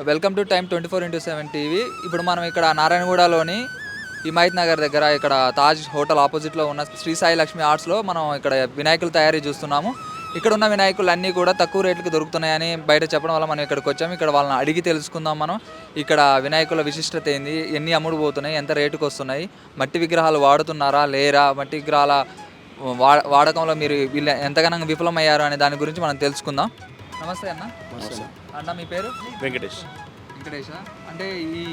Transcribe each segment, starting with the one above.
Welcome to time 24x7 TV. ఇప్పుడు మనం ఇక్కడ నారాయణగూడలోని హిమాయత్ నగర్ దగ్గర ఇక్కడ తాజ్ హోటల్ ఆపోజిట్లో ఉన్న శ్రీ సాయి లక్ష్మి ఆర్ట్స్లో మనం ఇక్కడ వినాయకుల తయారీ చూస్తున్నాము. ఇక్కడ ఉన్న వినాయకులు అన్నీ కూడా తక్కువ రేట్లకు దొరుకుతున్నాయని బయట చెప్పడం వల్ల మనం ఇక్కడికి వచ్చాము. ఇక్కడ వాళ్ళని అడిగి తెలుసుకుందాం మనం. ఇక్కడ వినాయకుల విశిష్టత ఏంది, ఎన్ని అమ్ముడు పోతున్నాయి, ఎంత రేటుకు వస్తున్నాయి, మట్టి విగ్రహాలు వాడుతున్నారా లేరా, మట్టి విగ్రహాల వాడకంలో మీరు వీళ్ళు ఎంతగానో విఫలమయ్యారు అనే దాని గురించి మనం తెలుసుకుందాం. నమస్తే అన్న. అన్న మీ పేరు? వెంకటేష్. వెంకటేషా? అంటే ఈ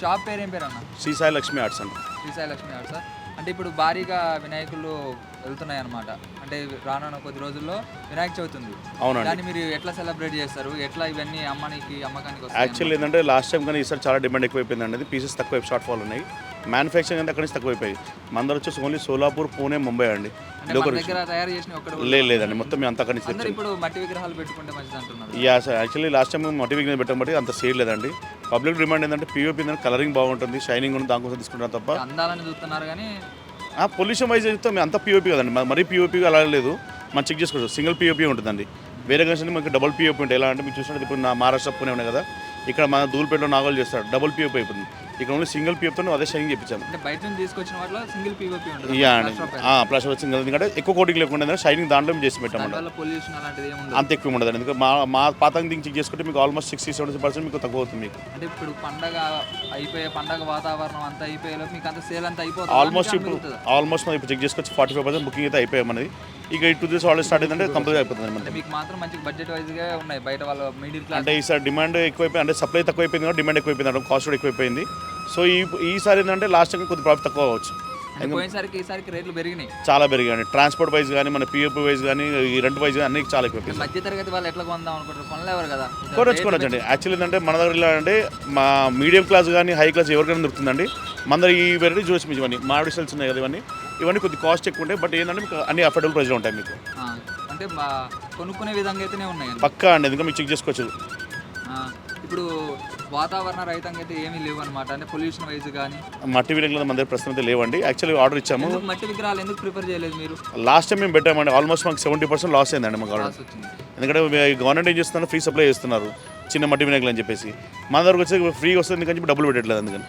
షాప్ పేరు ఏం పేరు అన్న? శ్రీ సాయి లక్ష్మి ఆర్ట్స్ అండి. శ్రీ సాయి లక్ష్మి ఆర్ట్స్. అంటే ఇప్పుడు భారీగా వినాయకులు వెళ్తున్నాయి అన్నమాట. అంటే రానున్న కొద్ది రోజుల్లో వినాయక చవితి ఉంది. అవునండి. దాన్ని మీరు ఎట్లా సెలబ్రేట్ చేస్తారు, ఎట్లా ఇవన్నీ అమ్మకానికి వస్తాయి? యాక్చువల్లీ ఏంటంటే లాస్ట్ టైం కానీ ఈసారి చాలా డిమాండ్ ఎక్కువైపోయింది అండి. పీసెస్ తక్కువ షార్ట్ ఫాల్ ఉన్నాయి. మ్యానుఫ్యాక్చరింగ్ అంతా అక్కడి నుంచి తక్కువైపోయి మందరు వచ్చేసి ఓన్లీ సోలాపూర్, పూణే, ముంబై అండి. దగ్గర తయారు చేసిన ఒక్కడు లేదండి, మొత్తం మేము అంత అక్కడి నుంచి అందరూ ఇప్పుడు మట్టి విగ్రహాలు పెట్టుకుంటే మంచిది అంటున్నారు. Yeah sir, actually last time మేము మట్టి విగ్రహం పెట్టాం బట్టి అంత సేల్ లేదండి. పబ్లిక్ డిమాండ్ ఏంటంటే పీఓపీ ఏంటంటే కలరింగ్ బాగుంటుంది, షైనింగ్ ఉంటుంది, దానికోసం తీసుకుంటాం తప్ప అందాలని చూస్తున్నారు. కానీ పొల్యూషన్ వైజ్ అయితే మేము అంతా పీఓపీ కదండి, మరీ పీఓపీ అలా లేదు. మనం చెక్ చేసుకోవచ్చు, సింగిల్ పీఓపీ ఉంటుందండి. వేరే గన్స్ మనకి డబుల్ పీఓపీ ఉంటాయి. ఎలా అంటే మీరు చూసినట్టు ఇప్పుడు మహారాష్ట్ర పూణే ఉన్నాయి కదా, ఇక్కడ మన దూల్పేటలో నాగోలు చేస్తారు, డబుల్ పీఓపీ అయిపోతుంది. ఇక్కడ ఓన్లీ సింగిల్ పీఓపీతో అదే షైనింగ్ చేయించాము. అంటే బయట నుంచి తీసుకొచ్చిన వాటిలో సింగిల్ పీఓపీ ఉంటుంది. యా అండి, ప్లస్ సింగిల్, ఎందుకంటే ఎక్కువ కోటింగ్ లేకుండా షైనింగ్ దాంట్లో చేసి పెట్టాము. పొల్యూషన్ అలాంటిది అంత ఎక్కువ ఉండదు. ఎందుకంటే మా పాతంగా దించి చెక్ చేసుకుంటే మీకు ఆల్మోస్ట్ 60-70% మీకు తక్కువ అవుతుంది మీకు. అంటే ఇప్పుడు పండగ వాతావరణం అంతా అయిపోయేలో మీకు అంత సేల్ అంతా అయిపోతుంది. ఆల్మోస్ట్ మనం ఇప్పుడు చెక్ చేసుకోవచ్చు 45% బుకింగ్ అయితే అయిపోయాయి మనది. ఇక ఈ 2 days ఆల్రెడీ స్టార్ట్ అయిందంటే కంప్లీట్ అయిపోతుంది మనకి. మీకు మాత్రం మంచి బడ్జెట్ వైజ్గా ఉన్నాయి. బయట వాళ్ళు మిడిల్ క్లాస్ అంటే ఈసారి డిమాండ్ ఎక్కువైపోయింది, అంటే సప్లై తక్కువైపోయింది కాబట్టి డిమాండ్ ఎక్కువైపోయింది, అంటే కాస్ట్ కూడా ఎక్కువైపోయింది. సో ఈసారి ఏంటంటే లాస్ట్ టైం కొద్ది ప్రాఫిట్ తక్కువ అవ్వచ్చు. ఈసారికి రేట్లు పెరిగినాయి, చాలా పెరిగాయి. ట్రాన్స్పోర్ట్ వైజ్ కానీ, మన పిఎఫ్ వైజ్ కానీ, ఈ రెంట్ వైజ్ కానీ అన్ని చాలా ఎక్కువ. మధ్య తరగతి వాళ్ళు ఎట్లా కొందాం అనుకుంటారు, కొనలేవారు కదా. కొనొచ్చండి. యాక్చువల్లీ ఏంటంటే మన దగ్గర ఇలా అంటే మా మీడియం క్లాస్ కానీ హై క్లాస్ ఎవరికైనా దొరుకుతుందండి. మన దగ్గర ఈ వెరైటీ చూసి మీకు ఇవన్నీ మామిడి సెల్స్ ఉన్నాయి కదా, ఇవన్నీ కొద్ది కాస్ట్ ఎక్కువ ఉంటాయి. బట్ ఏంటంటే మీకు అన్ని అఫోర్డబుల్ ప్రైస్లో ఉంటాయి మీకు. అంటే కొనుక్కునే విధంగా అయితేనే ఉన్నాయి పక్కా అండి, ఎందుకంటే మీకు చెక్ చేసుకోవచ్చు. ఇప్పుడు వాతావరణ రహితంగా అయితే ఏమీ లేవు అనమాట. అంటే పొల్యూషన్ వైజ్ కానీ మట్టి విగ్రహాలు మన దగ్గర ప్రస్తుతం అయితే లేవండి. యాక్చువల్లీ ఆర్డర్ ఇచ్చాము. మట్టి విగ్రహాలు ఎందుకు ప్రిఫర్ చేయలేదు మీరు? లాస్ట్ టైం మేము పెట్టామండి, ఆల్మోస్ట్ మాకు 70% లాస్ అయిందండి మాకు ఆర్డర్. ఎందుకంటే గవర్నమెంట్ ఏం చేస్తున్నారు, ఫ్రీ సప్లై చేస్తున్నారు చిన్న మట్టి వినాయకులు అని చెప్పేసి. మన దగ్గరకు వచ్చి ఫ్రీ వస్తుంది ఎందుకని చెప్పి డబ్బులు పెట్టట్లేదు అందుకని.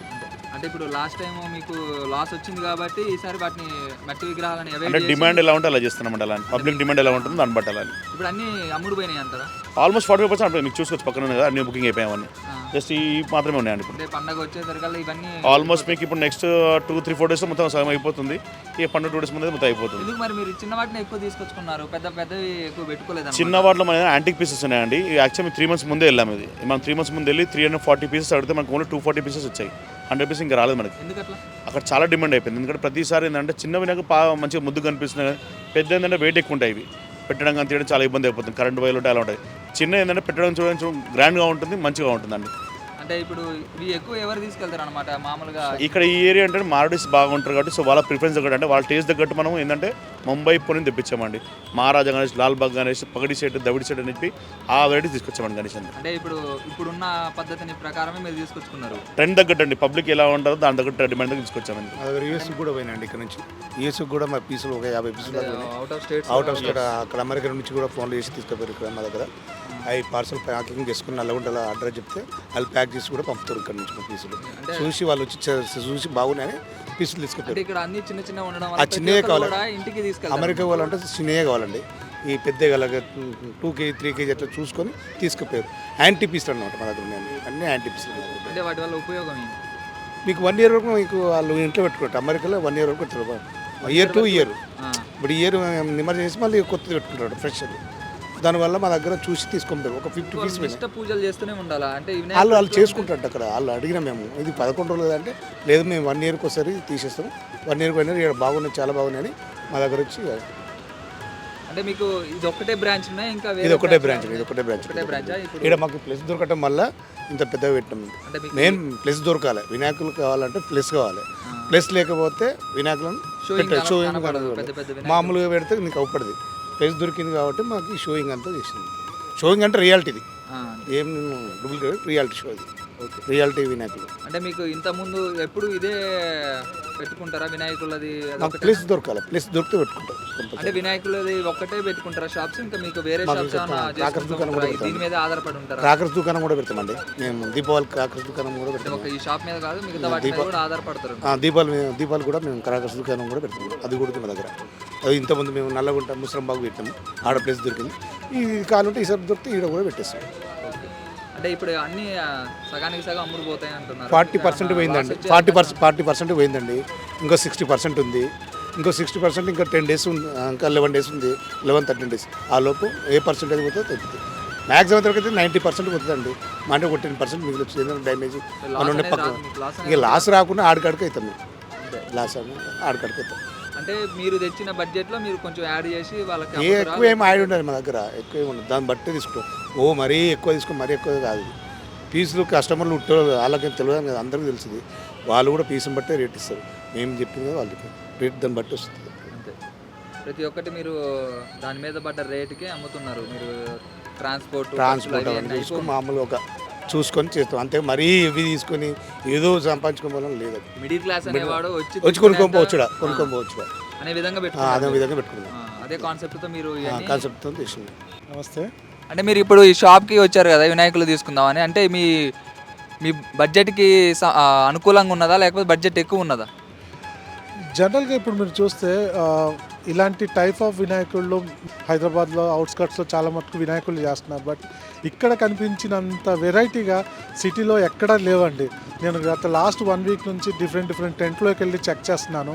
అంటే ఇప్పుడు లాస్ట్ టైం మీకు లాస్ వచ్చింది కాబట్టి ఈసారి వాటిని మట్టి విగ్రహాలని అంటే డిమాండ్ ఎలా ఉంటే అలా చేస్తున్నామంటే, అలా పబ్లిక్ డిమాండ్ ఎలా ఉంటుందో దాన్ని బట్టి అలా. ఇప్పుడు అన్ని అమ్ముడు పోయినాయి అంటారా? ఆల్మోస్ట్ 45% మీకు చూసుకోవచ్చు పక్కన కదా, అన్ని బుకింగ్ అయిపోయామని. జస్ట్ ఈ మాత్రమే ఉన్నాయండి ఇప్పుడు. పండుగ వచ్చేసరికల్లా ఇవన్నీ ఆల్మోస్ట్ మీకు ఇప్పుడు నెక్స్ట్ 2-3-4 days మొత్తం సగం అయిపోతుంది. ఈ పండుగ 2 days ముందు మొత్తం అయిపోతుంది. ఎందుకు మరి మీరు చిన్న వాటిని ఎక్కువ తీసుకొచ్చుకున్నారు, పెద్దవి ఎక్కువ పెట్టుకోలేదు? చిన్న వాటిలో మన యాంటిక్ పీసెస్ ఉన్నాయండి. యాక్చువల్లీ 3 months ముందే వెళ్ళాము. ఇది మనం 3 months ముందు వెళ్ళి 340 pieces అడిగితే మనకు ఓన్లీ 240 pieces వచ్చాయి. 100 pieces ఇంకా రాలేదు మనకి. అక్కడ చాలా డిమాండ్ అయిపోయింది. ఎందుకంటే ప్రతిసారి ఏంటంటే చిన్న వినాయకు మంచిగా ముద్దు కనిపిస్తున్నాయి, పెద్ద ఏంటంటే వెయిట్ ఎక్కువ ఉంటాయి. ఇవి పెట్టడం కానీ తీయడం చాలా ఇబ్బంది అయిపోతుంది, కరెంట్ వైర్లు ఉంటాయి, అలా ఉంటాయి. చిన్న ఏంటంటే పెట్టడం చూడడం గ్రాండ్గా ఉంటుంది, మంచిగా ఉంటుందండి. అంటే ఇప్పుడు ఇవి ఎక్కువ ఎవరు తీసుకెళ్తారు అనమాట మామూలుగా? ఇక్కడ ఈ ఏరియా అంటే మారడీస్ బాగుంటారు కాబట్టి, సో వాళ్ళ ప్రిఫరెన్స్ తగ్గట్టు అంటే వాళ్ళ టేస్ట్ తగ్గట్టు మనం ఏంటంటే ముంబై పూణే తెప్పించామండి. మహారాజా గణేష్, లాల్బాగ్ గణేష్, పగడి సెట్, దవిడి సెట్ అని చెప్పి ఆ వెరైటీ తీసుకొచ్చామండి గణేష్. అంటే ఇప్పుడున్న పద్ధతిని ప్రకారమే మీరు తీసుకొచ్చుకున్నారు. ట్రెండ్ తగ్గట్టు అండి, పబ్లిక్ ఎలా ఉంటారో దాని తగ్గట్టు డిమాండ్ దగ్గర తీసుకొచ్చామండి. యూఎస్ కూడా పోయినండి, ఇక్కడ నుంచి యూఎస్ కూడా మా పీసులు ఒక 50 పీసులు అవుట్ ఆఫ్ స్టేట్ అక్కడ అమెరికా నుంచి కూడా ఫోన్లు చేసి తీసుకుపోయారు. ఇక్కడ మా దగ్గర అవి పార్సల్ ప్యాకింగ్ చేసుకుని నల్లగుంటల ఆర్డర్ చెప్తే వాళ్ళు ప్యాక్ చేసి కూడా పంపుతారు ఇక్కడ నుంచి పీసులు. చూసి వాళ్ళు వచ్చి చూసి బాగున్నాయని పీసులు తీసుకుపోయారు. ఇక్కడ అన్ని చిన్న చిన్న ఉండడం ఆ చిన్నవే కావాలి, ఇంటికి తీసుకెళ్ళి అమెరికా కావాలంటే చిన్నవే కావాలండి. ఈ పెద్ద 2 kg 3 kg అట్లా చూసుకొని తీసుకుపోయారు. యాంటీ పీసులు అన్నమాట మా దగ్గర అన్ని యాంటీ పీసులు. అంటే వాటి వల్ల ఉపయోగం మీకు 1 year వరకు మీకు వాళ్ళు ఇంట్లో పెట్టుకుంటారు. అమెరికాలో 1 year వరకు పెడతారు, ఇయర్ 2 year. ఇప్పుడు ఇయర్ నిమజ్జనం చేసి మళ్ళీ కొత్తది పెట్టుకుంటారు ఫ్రెష్. దానివల్ల మా దగ్గర చూసి తీసుకుంటారు. ఒక 50 pieces పూజలు చేస్తూనే ఉండాలా? అంటే వాళ్ళు చేసుకుంటారు అక్కడ. వాళ్ళు అడిగిన మేము ఇది 11 రోజులు అంటే లేదు, మేము 1 yearకి ఒకసారి తీసేస్తాం, 1 yearకి అయినా ఇక్కడ బాగున్నాయి, చాలా బాగున్నాయని మా దగ్గర వచ్చి. అంటే మీకు ఇది ఒకటే బ్రాంచ్ ఉన్నాయి? ఇంకా ఇది ఒకటే బ్రాంచ్. ఇక్కడ మాకు ప్లేస్ దొరకటం వల్ల ఇంత పెద్దగా పెట్టాం. మెయిన్ ప్లేస్ దొరకాలి, వినాయకులు కావాలంటే ప్లేస్ కావాలి. ప్లేస్ లేకపోతే వినాయకులను షోయింగ్ మామూలుగా పెడితే నీకు అవుపడుతుంది. ప్లేస్ దొరికింది కాబట్టి మాకు ఈ షోయింగ్ అంతా చేసింది. షోయింగ్ అంటే రియాలిటీది, ఏం డూప్లికేట్ రియాలిటీ షో ఇది. ఓకే. రియాలిటీ వినాయకులు. అంటే మీకు ఇంతకుముందు ఎప్పుడు ఇదే పెట్టుకుంటారా వినాయకులది? అది మాకు ఒకటేనా? ప్లేస్ దొరకాలి, ప్లేస్ దొరికితే పెట్టుకుంటాం. అంటే వినాయకులది ఒక్కటే పెట్టుకుంటారా షాప్స్? ఇంకా మీకు వేరే మాకు షాప్స్ ఏమైనా క్రాకర్స్ చేసుకుంటూ దుకాణం ఉంటారా? కూడా దీని మీద ఆధారపడి ఉంటారా? క్రాకర్స్ దుకాణం కూడా పెడతామండి మేము. దీపావళి క్రాకర్స్ దుకాణం కూడా అంటే పెడతాం. ఒక ఈ షాప్ మీద కాదు మిగతా వాటి మీద కూడా ఆధారపడతారు. దీపాలు కూడా మేము క్రాకర్స్ దుకాణం కూడా పెడతాం. అది కూడా మా దగ్గర. అది ఇంతకుముందు మేము నల్లగుంట ముసరంబాగు పెట్టాము, ఆడ ప్లేస్ దొరికింది. ఈ కాలంటే ఈసారి దొరికితే ఈడ కూడా పెట్టేస్తాం. ఓకే. అంటే ఇప్పుడు అన్ని సగానికి సగం అమ్ముడు పోతాయి అంటున్నారు. 40% పోయిందండి. 40% పోయిందండి. ఇంకో 60% ఉంది. ఇంకో 60% ఇంకా 10 days ఉంది. ఇంకా 11 days ఉంది. 11-13 days. ఆ లోపు ఏ పర్సెంటేజ్ పోతుందో తగ్గుతుంది. మ్యాక్సిమం వరకు అయితే 90% పోతుందండి. అంటే ఒక 10% మిగిలిచ్చు. ఏదైనా డ్యామేజ్ మన ఉండే పక్క ఇక లాస్ రాకుండా ఆడికాడికి అవుతాం మేము. లాస్ ఆడికాడికి అవుతాం. అంటే మీరు తెచ్చిన బడ్జెట్లో మీరు కొంచెం యాడ్ చేసి వాళ్ళకి ఎక్కువ ఏం ఆడి ఉండదు మా దగ్గర. ఎక్కువ ఏమి ఉండదు. దాన్ని బట్టి తీసుకుంటాం. మరీ ఎక్కువ తీసుకుని మరీ ఎక్కువ కాదు. పీసులు కస్టమర్లు ఉంటారు, వాళ్ళకి తెలియదు కదా, అందరికీ తెలుస్తుంది. వాళ్ళు కూడా పీసుని బట్టే రేట్ ఇస్తారు. మేము చెప్పింది కదా వాళ్ళకి రేట్ దాన్ని బట్టి వస్తుంది. అంతే. ప్రతి ఒక్కటి మీరు దాని మీద పడ్డ రేటుకే అమ్ముతున్నారు. మీరు ట్రాన్స్పోర్ట్ అవన్నీ చూసుకొని మామూలుగా ఒక చూసుకొని చేస్తాం. అంతే మరీ ఇవి తీసుకొని ఏదో సంపాదించుకోవాలని లేదు. మిడిల్ క్లాస్ అనేవాడు వచ్చి కొనుక్కోవచ్చు అనే విధంగా అదే విధంగా పెట్టుకున్నాం. అదే కాన్సెప్ట్తో మీరు కాన్సెప్ట్తో చేసింది. నమస్తే. అంటే మీరు ఇప్పుడు ఈ షాప్కి వచ్చారు కదా వినాయకులు తీసుకుందామని. అంటే మీ బడ్జెట్కి అనుకూలంగా ఉన్నదా లేకపోతే బడ్జెట్ ఎక్కువ ఉన్నదా? జనరల్గా ఇప్పుడు మీరు చూస్తే ఇలాంటి టైప్ ఆఫ్ వినాయకుళ్ళు హైదరాబాద్లో అవుట్స్కట్స్లో చాలా మటుకు వినాయకులు చేస్తున్నారు. బట్ ఇక్కడ కనిపించినంత వెరైటీగా సిటీలో ఎక్కడా లేవండి. నేను గత లాస్ట్ 1 week నుంచి డిఫరెంట్ టెంట్లోకి వెళ్ళి చెక్ చేస్తున్నాను.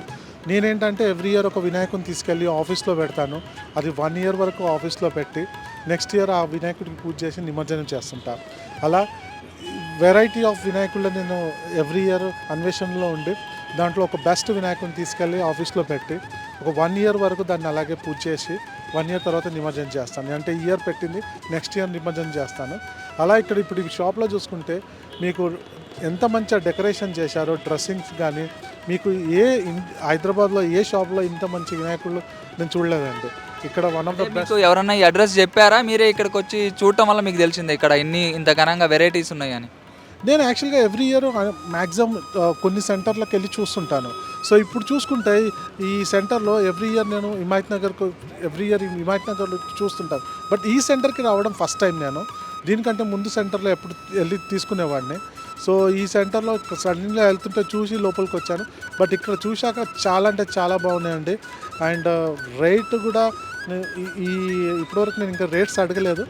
నేనేంటంటే ఎవ్రీ ఇయర్ ఒక వినాయకుని తీసుకెళ్ళి ఆఫీస్లో పెడతాను. అది 1 year వరకు ఆఫీస్లో పెట్టి నెక్స్ట్ ఇయర్ ఆ వినాయకుడికి పూజ చేసి నిమజ్జనం చేస్తుంటాను. అలా వెరైటీ ఆఫ్ వినాయకుళ్ళు నేను ఎవ్రీ ఇయర్ అన్వేషణలో ఉండి దాంట్లో ఒక బెస్ట్ వినాయకుని తీసుకెళ్ళి ఆఫీస్లో పెట్టి ఒక 1 year వరకు దాన్ని అలాగే పూజ చేసి 1 year తర్వాత నిమజ్జనం చేస్తాను. అంటే ఈ ఇయర్ పెట్టింది నెక్స్ట్ ఇయర్ నిమజ్జనం చేస్తాను. అలా ఇప్పుడు ఈ షాప్లో చూసుకుంటే మీకు ఎంత మంచిగా డెకరేషన్ చేశారో, డ్రెస్సింగ్స్ కానీ మీకు హైదరాబాద్లో ఏ షాప్లో ఇంత మంచి వినాయకులు నేను చూడలేదండి. ఇక్కడ వన్ ఆఫ్ ద బెస్ట్. ఎవరన్నా ఈ అడ్రస్ చెప్పారా? మీరే ఇక్కడికి వచ్చి చూడటం వల్ల మీకు తెలిసిందే ఇక్కడ ఇంత ఘనంగా వెరైటీస్ ఉన్నాయని? నేను యాక్చువల్గా ఎవ్రీ ఇయర్ మ్యాక్సిమం కొన్ని సెంటర్లకు వెళ్ళి చూస్తుంటాను. సో ఇప్పుడు చూసుకుంటే ఈ సెంటర్లో ఎవ్రీ ఇయర్ నేను హిమాయత్ నగర్లో చూస్తుంటాను. బట్ ఈ సెంటర్కి రావడం ఫస్ట్ టైం. నేను దీనికంటే ముందు సెంటర్లో ఎప్పుడు వెళ్ళి తీసుకునేవాడిని. సో ఈ సెంటర్లో సడన్గా వెళ్తుంటే చూసి లోపలికి వచ్చాను. బట్ ఇక్కడ చూశాక చాలా అంటే చాలా బాగున్నాయండి. అండ్ రేట్ కూడా ఇప్పటివరకు నేను ఇంకా రేట్స్ అడగలేదు.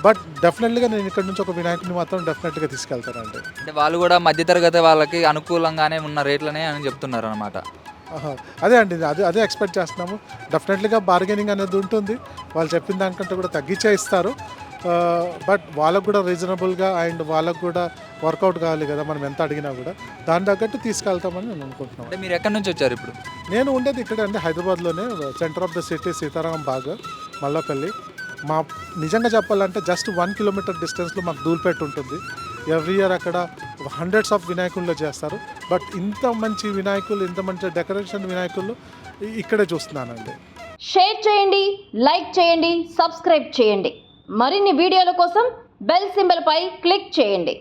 బట్ డెఫినెట్లీగా నేను ఇక్కడ నుంచి ఒక వినాయకుడిని మాత్రం డెఫినెట్గా తీసుకెళ్తానండి. అంటే వాళ్ళు కూడా మధ్యతరగతి వాళ్ళకి అనుకూలంగానే ఉన్న రేట్లనే అని చెప్తున్నారు అనమాట. అదే అండి, అదే ఎక్స్పెక్ట్ చేస్తున్నాము. డెఫినెట్లీగా బార్గెనింగ్ అనేది ఉంటుంది. వాళ్ళు చెప్పిన దానికంటే కూడా తగ్గించే ఇస్తారు. బట్ వాళ్ళకు కూడా రీజనబుల్గా అండ్ వాళ్ళకు కూడా వర్కౌట్ కావాలి కదా, మనం ఎంత అడిగినా కూడా దాని తగ్గట్టు తీసుకెళ్తామని నేను అనుకుంటున్నాను. అంటే మీరు ఎక్కడి నుంచి వచ్చారు ఇప్పుడు? నేను ఉండేది ఇక్కడ అంటే హైదరాబాద్లోనే, centre of the city, Sitaram Bagh, Mallepally. మా నిజంగా చెప్పాలంటే జస్ట్ 1 kilometer డిస్టెన్స్లో మాకు ధూల్పేట ఉంటుంది. ఎవ్రీ ఇయర్ అక్కడ హండ్రెడ్స్ ఆఫ్ వినాయకుల్లో చేస్తారు. బట్ ఇంత మంచి వినాయకులు, ఇంత మంచి డెకరేషన్ వినాయకులు ఇక్కడే చూస్తున్నానండి. షేర్ చేయండి, లైక్ చేయండి, సబ్స్క్రైబ్ చేయండి. మరిన్ని వీడియోల కోసం బెల్ సింబల్పై క్లిక్ చేయండి.